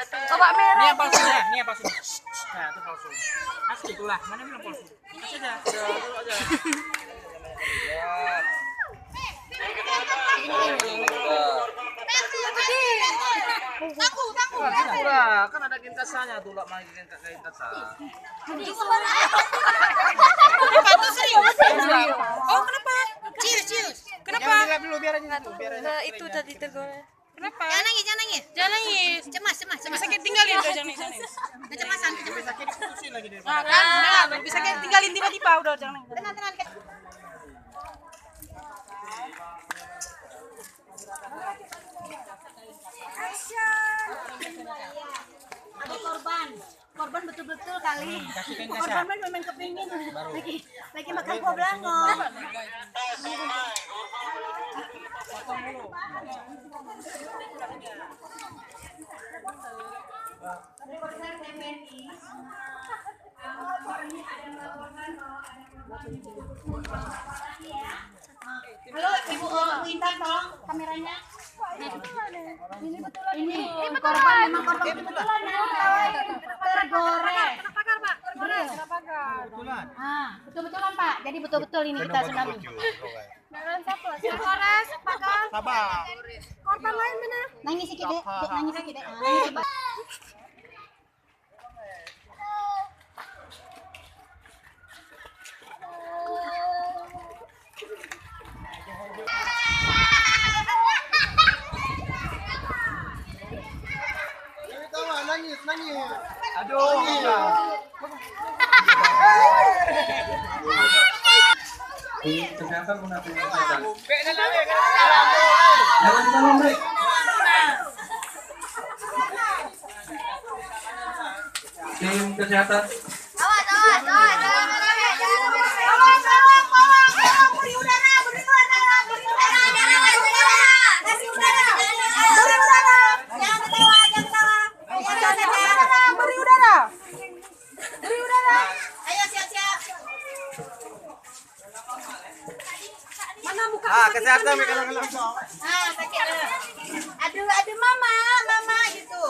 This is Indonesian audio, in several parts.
Coba merah. Ini yang palsu ya, ini yang palsu. Nah, itu palsu. Asli itulah, mana bilang palsu? Kasih aja, dulu aja. Kan ada kintasanya tuh, lah main kintasan. Oh, kenapa? Cius. Kenapa? Biar aja dulu, biar aja. Nah, itu tadi tegur. Kenapa? Jangan nangis. Cemas. Sakit tinggalin tuh, jangan nangis. Kecemasan. Sakit diputusin lagi deh. Nah, kan, bisa tinggalin tiba-tiba udah jangan nangis. Tenang. Ada korban betul-betul kali. Korban memang kepingin lagi makan kuah belango. Halo, Ibu Intan, tolong kameranya. Ini betulan. Ini korban, memang korban betulan ya. Tergoreng. Betulan. Betul-betulan Pak. Jadi betul-betul ini kita sedang. Sabar. Korban lain mana? Nangis sedikit deh. Nangis. Aduh. Kesehatan mengatur kesehatan. Tim kesehatan. Kesehatan kalau Aduh mama gitu.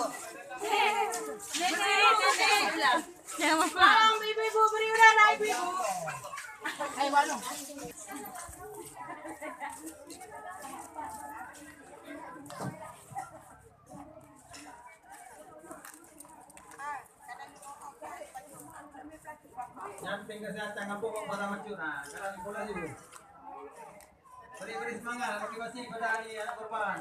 Tolong ibu-ibu beri udara ibu-ibu. Ayo Walung. nyamping kesehatan apa kok pada macam nah sekarang bola dulu. Beri semangat motivasi kepada anak korban.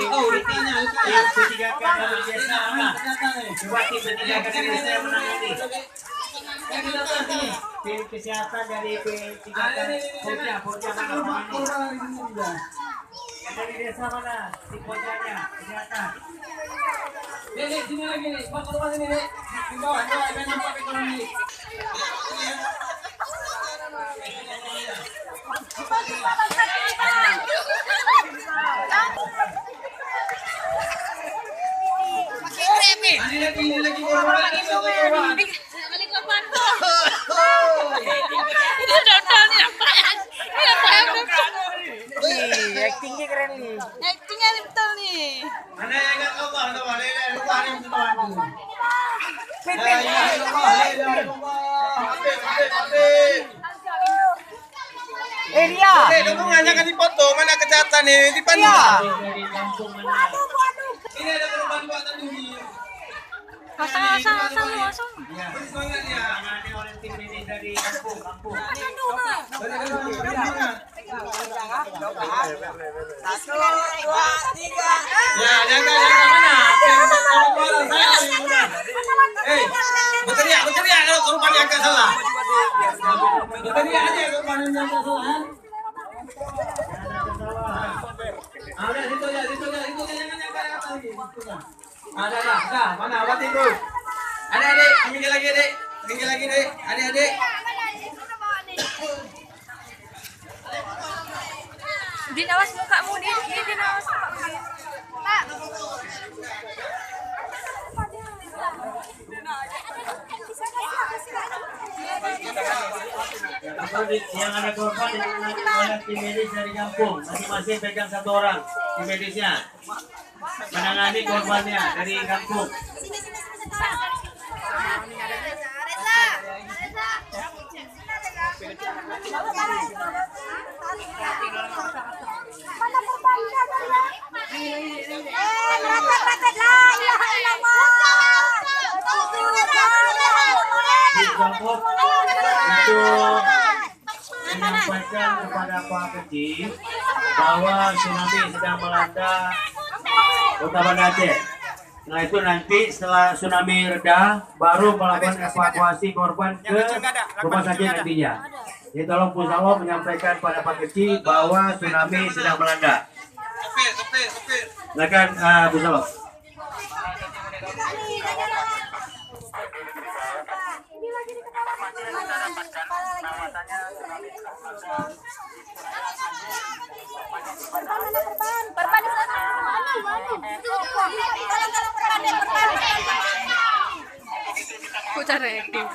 Oh, ditanya P3K dari desa mana? Coba P3K dari desa yang menangani. Tim kesehatan dari P3K Pocah mana? Dari desa mana? Di Pocahnya kesehatan. Nih, sini lagi nih. Pak korban ini nih. Di bawah, ada nampak ekonomi. Ini lagi korban. Ini udah nih apa ya? Ini apa ya? Actingnya keren nih. Actingnya betul nih. Mana yang enggak lupa lupa yang teman. Ria. Dukung hanya kan dipoto mana kejahatan ini di Pandu. Ini ada korban buatan ini. Asal. Ya, semangat ya. Ini orang tim ini dari kampung. Satu, dua, tiga. Ya, jaga mana? Orang saya. Berteriak kalau korban yang salah. Tadi aja korban yang kesalahan. Ada situ aja, jangan yang ke atas lagi. Ada dah, mana awat itu? Adik, minggir lagi dek, adik. Din, awas mukamu, Din, awas mukamu. Pak. Yang ada korban ditangani oleh tim medis dari kampung, masing-masing pegang satu orang tim medisnya. Menangani korbannya dari kampung. Dicopot untuk menyampaikan kepada Pak Kecil bahwa tsunami sedang melanda Kota Banda Aceh. Nah itu nanti setelah tsunami reda baru melakukan evakuasi korban ke rumah sakit nantinya. Jadi tolong Pusalo menyampaikan pada Pak Kecil bahwa tsunami sedang melanda. Silakan Pusalo. Kok cara acting?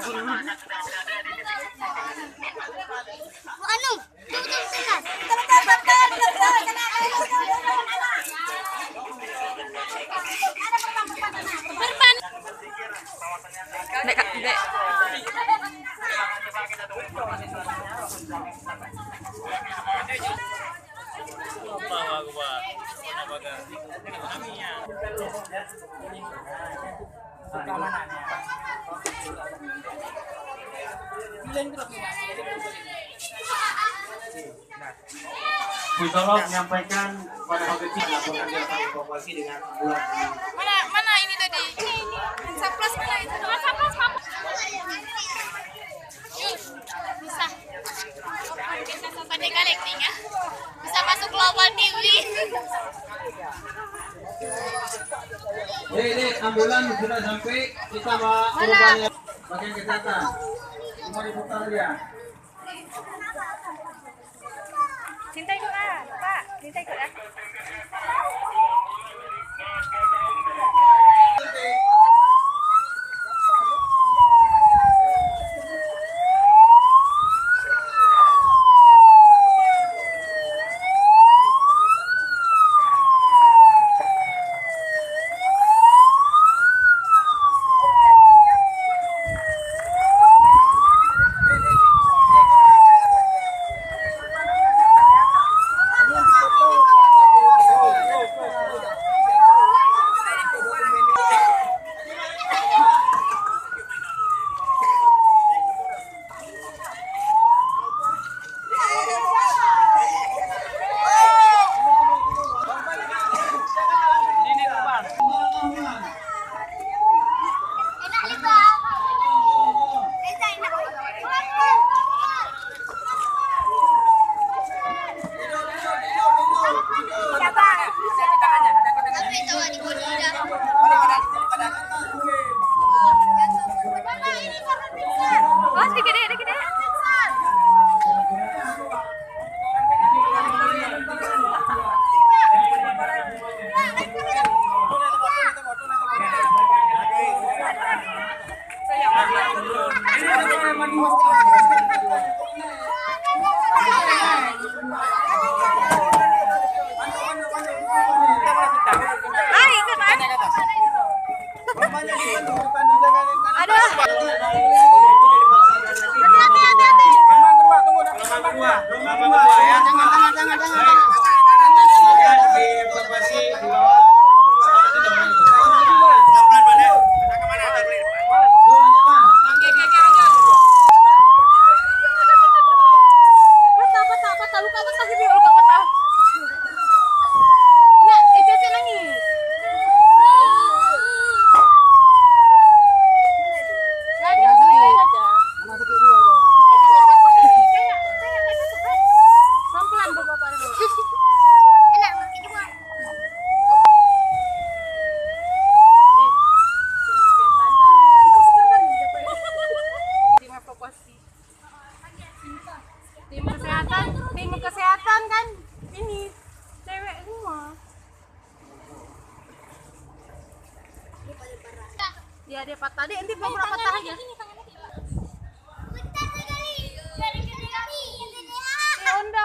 Dek. Pusalo menyampaikan pada Pak Kecil laporan dia akan evakuasi dengan ambulans. Mana ini tadi? Ini. Saplas mana itu? Saplas kamu. Bisa. Kita sampai dengan actingnya. Bisa masuk Global TV. Ambulans sudah sampai, kita bawa korbannya bagian kesehatan. Semua diputar dia. Cinta ikut Pak. Cinta ikut ya. Enggak dia patah. Dia nanti mau patah aja. Onda.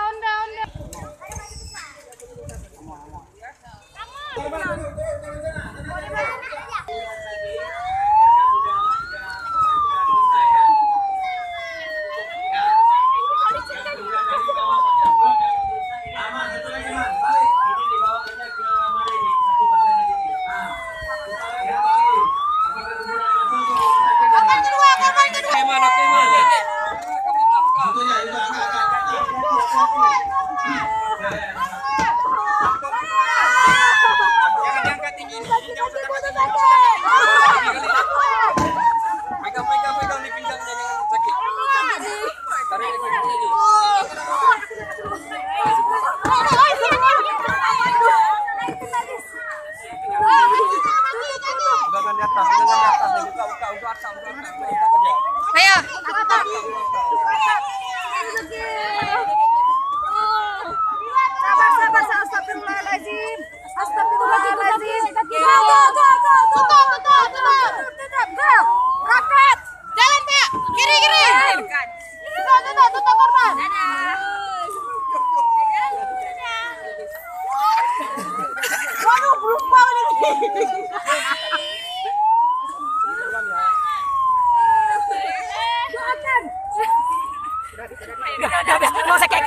Aman, satu lagi man, balik. Ini dibawa aja ke mana ini? Satu pasang lagi nih. Ya balik. Apakah kuburan langsung ke rumah sakit? Korban kedua. Satunya itu angkat. Jangan diangkat tinggi nih. Ini usah angkat tinggi. Pegang di pinggangnya jangan sakit. Tarik di pinggangnya aja. Pegangan di atas. Buka atas. Buka aja. Ayo. Sabar. Astagfirullahaladzim. Tutup. Rapat. Jalan, Pak. Kiri. Tutup korban. Waduh, berubah ini. Mau sakit.